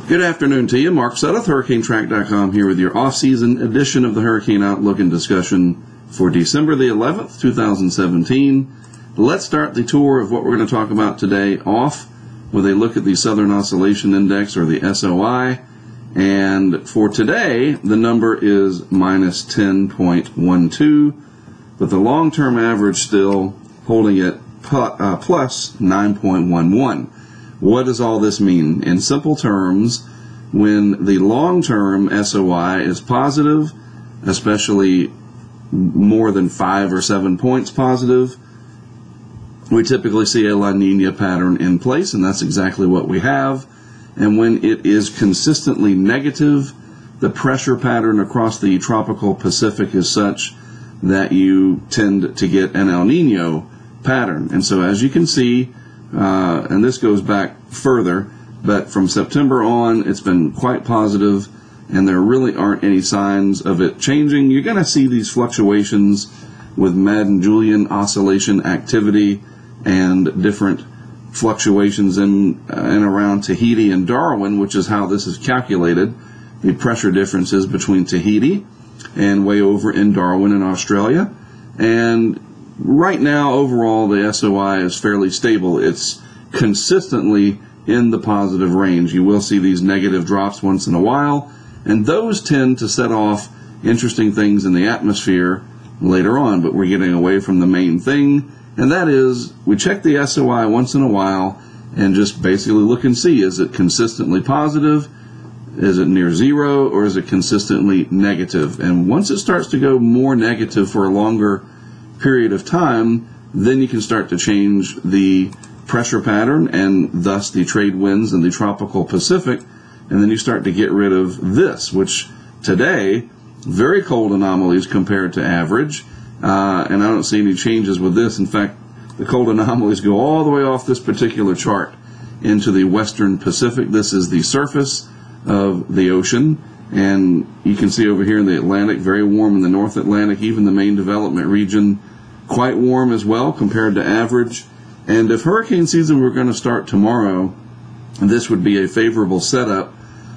Good afternoon to you. Mark Sudduth, HurricaneTrack.com here with your off-season edition of the Hurricane Outlook and discussion for December the 11th, 2017. Let's start the tour of what we're going to talk about today off with a look at the Southern Oscillation Index, or the SOI. And for today, the number is minus 10.12, but the long-term average still holding at plus 9.11. What does all this mean? In simple terms, when the long-term SOI is positive, especially more than 5 or 7 points positive, we typically see a La Nina pattern in place, and that's exactly what we have. And when it is consistently negative, the pressure pattern across the tropical Pacific is such that you tend to get an El Nino pattern. And so as you can see, and this goes back further, but from September on, it's been quite positive, and there really aren't any signs of it changing. You're going to see these fluctuations with Madden-Julian oscillation activity and different fluctuations in and around Tahiti and Darwin, which is how this is calculated. The pressure differences between Tahiti and way over in Darwin in Australia. And right now, overall, the SOI is fairly stable. It's consistently in the positive range. You will see these negative drops once in a while, and those tend to set off interesting things in the atmosphere later on, but we're getting away from the main thing, and that is we check the SOI once in a while and just basically look and see, is it consistently positive, is it near zero, or is it consistently negative? And once it starts to go more negative for a longer period of time, then you can start to change the pressure pattern and thus the trade winds in the tropical Pacific, and then you start to get rid of this, which today, very cold anomalies compared to average, and I don't see any changes with this. In fact, the cold anomalies go all the way off this particular chart into the western Pacific. This is the surface of the ocean, and you can see over here in the Atlantic, very warm in the North Atlantic, even the main development region, quite warm as well compared to average. And if hurricane season were going to start tomorrow, this would be a favorable setup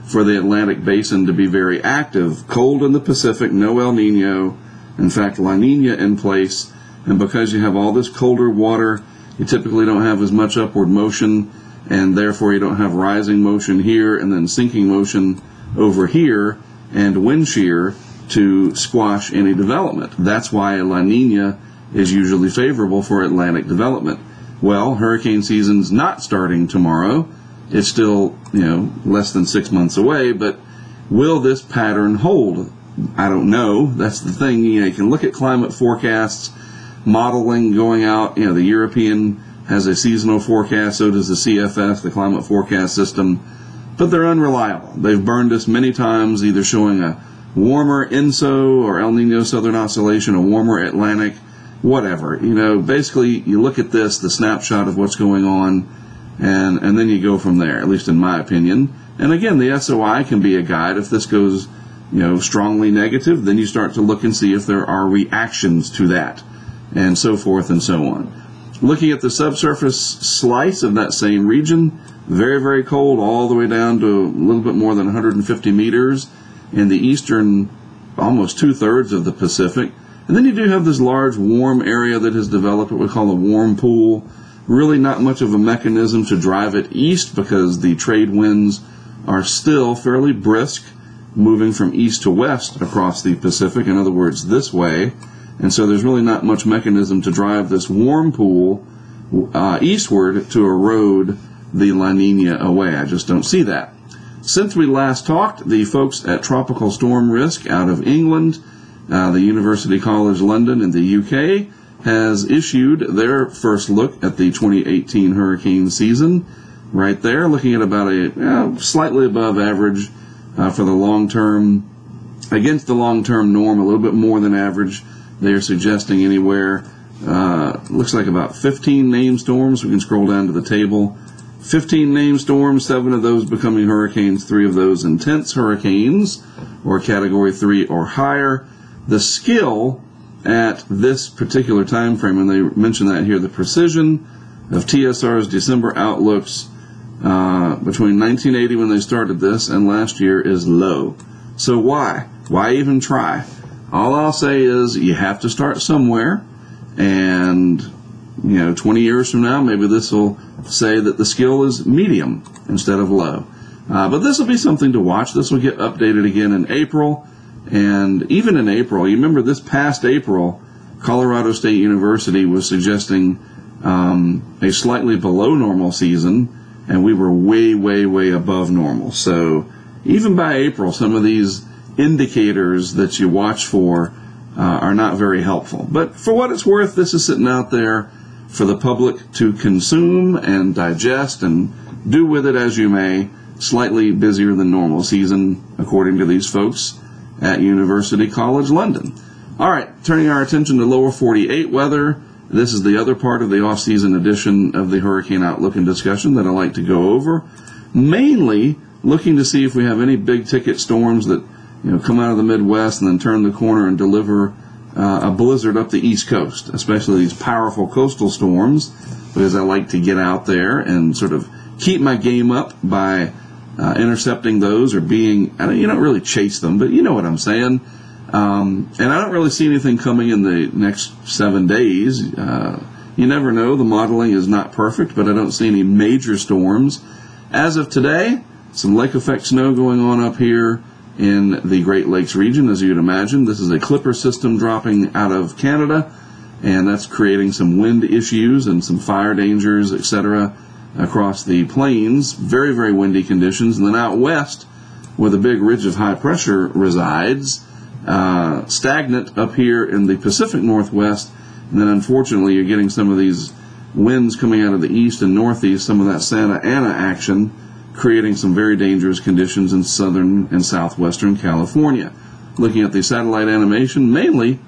for the Atlantic basin to be very active. Cold in the Pacific, no El Nino, in fact La Nina in place, and because you have all this colder water, you typically don't have as much upward motion, and therefore you don't have rising motion here and then sinking motion over here and wind shear to squash any development. That's why a La Nina is usually favorable for Atlantic development. Well, hurricane season's not starting tomorrow. It's still, less than 6 months away, but will this pattern hold? I don't know. That's the thing. You can look at climate forecasts, modeling going out. The European has a seasonal forecast, so does the CFS, the Climate Forecast System, but they're unreliable. They've burned us many times, either showing a warmer ENSO or El Nino Southern Oscillation, a warmer Atlantic, whatever. Basically you look at this, the snapshot of what's going on, and then you go from there, at least in my opinion. And again, the SOI can be a guide. If this goes, strongly negative, then you start to look and see if there are reactions to that, and so forth and so on. Looking at the subsurface slice of that same region, very, very cold, all the way down to a little bit more than 150 meters in the eastern, almost 2/3 of the Pacific. And then you do have this large warm area that has developed, what we call a warm pool. Really not much of a mechanism to drive it east because the trade winds are still fairly brisk, moving from east to west across the Pacific, in other words, this way. And so there's really not much mechanism to drive this warm pool eastward to erode the La Nina away. I just don't see that. Since we last talked, the folks at Tropical Storm Risk out of England, the University College London in the UK, has issued their first look at the 2018 hurricane season. Right there, looking at about a slightly above average for the long term, against the long-term norm, a little bit more than average. They are suggesting anywhere, looks like about 15 named storms. We can scroll down to the table. 15 named storms, 7 of those becoming hurricanes, 3 of those intense hurricanes, or Category 3 or higher. The skill at this particular time frame, and they mention that here, the precision of TSR's December outlooks between 1980 when they started this and last year is low. So why? Why even try? All I'll say is you have to start somewhere, and 20 years from now, maybe this will say that the skill is medium instead of low. But this will be something to watch. This will get updated again in April. And even in April, you remember this past April, Colorado State University was suggesting a slightly below normal season, and we were way, way, way above normal. So even by April, some of these indicators that you watch for are not very helpful. But for what it's worth, this is sitting out there for the public to consume and digest and do with it as you may. Slightly busier than normal season, according to these folks at University College London. All right, turning our attention to lower 48 weather. This is the other part of the off-season edition of the Hurricane Outlook and discussion that I like to go over. Mainly looking to see if we have any big-ticket storms that come out of the Midwest and then turn the corner and deliver a blizzard up the East Coast, especially these powerful coastal storms, because I like to get out there and sort of keep my game up by intercepting those or being, you don't really chase them, but you know what I'm saying. And I don't really see anything coming in the next 7 days. You never know. The modeling is not perfect, but I don't see any major storms. As of today, some lake effect snow going on up here in the Great Lakes region, as you'd imagine. This is a clipper system dropping out of Canada, and that's creating some wind issues and some fire dangers, etc., across the plains. Very, very windy conditions. And then out west, where the big ridge of high pressure resides, stagnant up here in the Pacific Northwest. And then unfortunately you're getting some of these winds coming out of the east and northeast, some of that Santa Ana action, creating some very dangerous conditions in southern and southwestern California. Looking at the satellite animation, mainly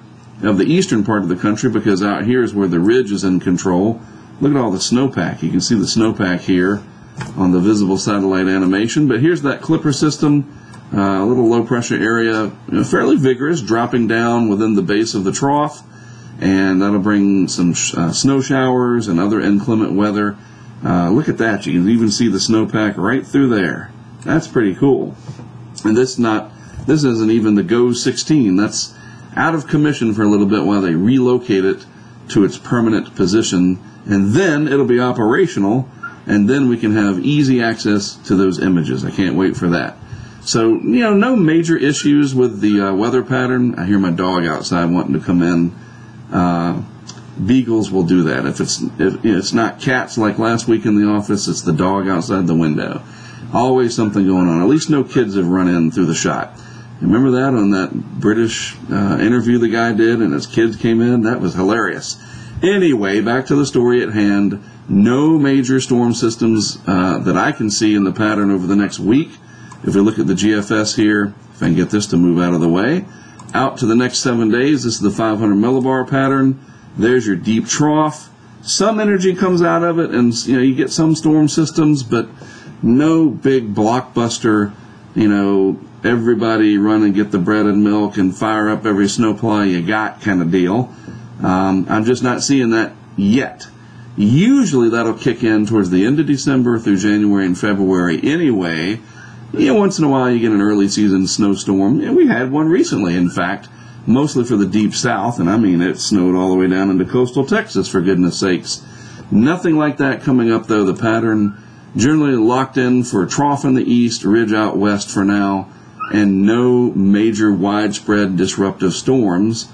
of the eastern part of the country, because out here is where the ridge is in control. Look at all the snowpack. You can see the snowpack here on the visible satellite animation. But here's that clipper system, a little low pressure area, fairly vigorous, dropping down within the base of the trough. And that'll bring some snow showers and other inclement weather. Look at that. You can even see the snowpack right through there. That's pretty cool. And this isn't even the GO 16. That's out of commission for a little bit while they relocate it to its permanent position. And then it'll be operational, and then we can have easy access to those images. I can't wait for that. So, no major issues with the weather pattern. I hear my dog outside wanting to come in. Beagles will do that. If it's not cats like last week in the office, it's the dog outside the window. Always something going on. At least no kids have run in through the shot. Remember that on that British interview the guy did, and his kids came in? That was hilarious. Anyway, back to the story at hand. No major storm systems that I can see in the pattern over the next week. If we look at the GFS here, if I can get this to move out of the way, out to the next 7 days, this is the 500 millibar pattern. There's your deep trough. Some energy comes out of it, and you get some storm systems, but no big blockbuster, everybody run and get the bread and milk and fire up every snowplow you got kind of deal. I'm just not seeing that yet. Usually that'll kick in towards the end of December through January and February anyway. Once in a while you get an early season snowstorm, and we had one recently, in fact, mostly for the deep south, and I mean it snowed all the way down into coastal Texas, for goodness sakes. Nothing like that coming up, though. The pattern generally locked in for a trough in the east, ridge out west for now, and no major widespread disruptive storms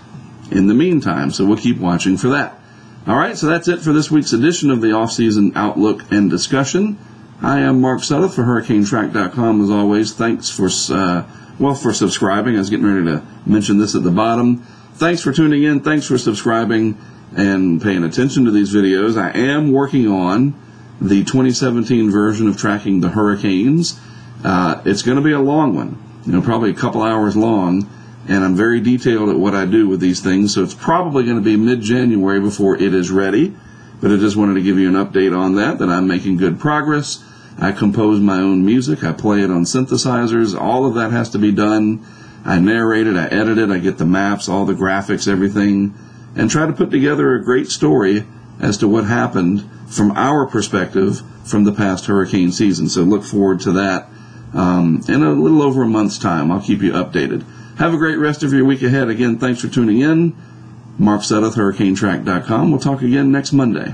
in the meantime, so we'll keep watching for that. All right, so that's it for this week's edition of the Off-Season Outlook and Discussion. I am Mark Suttoth for HurricaneTrack.com, as always. Thanks for subscribing. I was getting ready to mention this at the bottom. Thanks for tuning in. Thanks for subscribing and paying attention to these videos. I am working on the 2017 version of Tracking the Hurricanes. It's going to be a long one, probably a couple hours long, and I'm very detailed at what I do with these things, so it's probably going to be mid-January before it is ready, but I just wanted to give you an update on that I'm making good progress. I compose my own music. I play it on synthesizers. All of that has to be done. I narrate it. I edit it. I get the maps, all the graphics, everything, and try to put together a great story as to what happened from our perspective from the past hurricane season. So look forward to that in a little over a month's time. I'll keep you updated. Have a great rest of your week ahead. Again, thanks for tuning in. Mark Sudduth, HurricaneTrack.com. We'll talk again next Monday.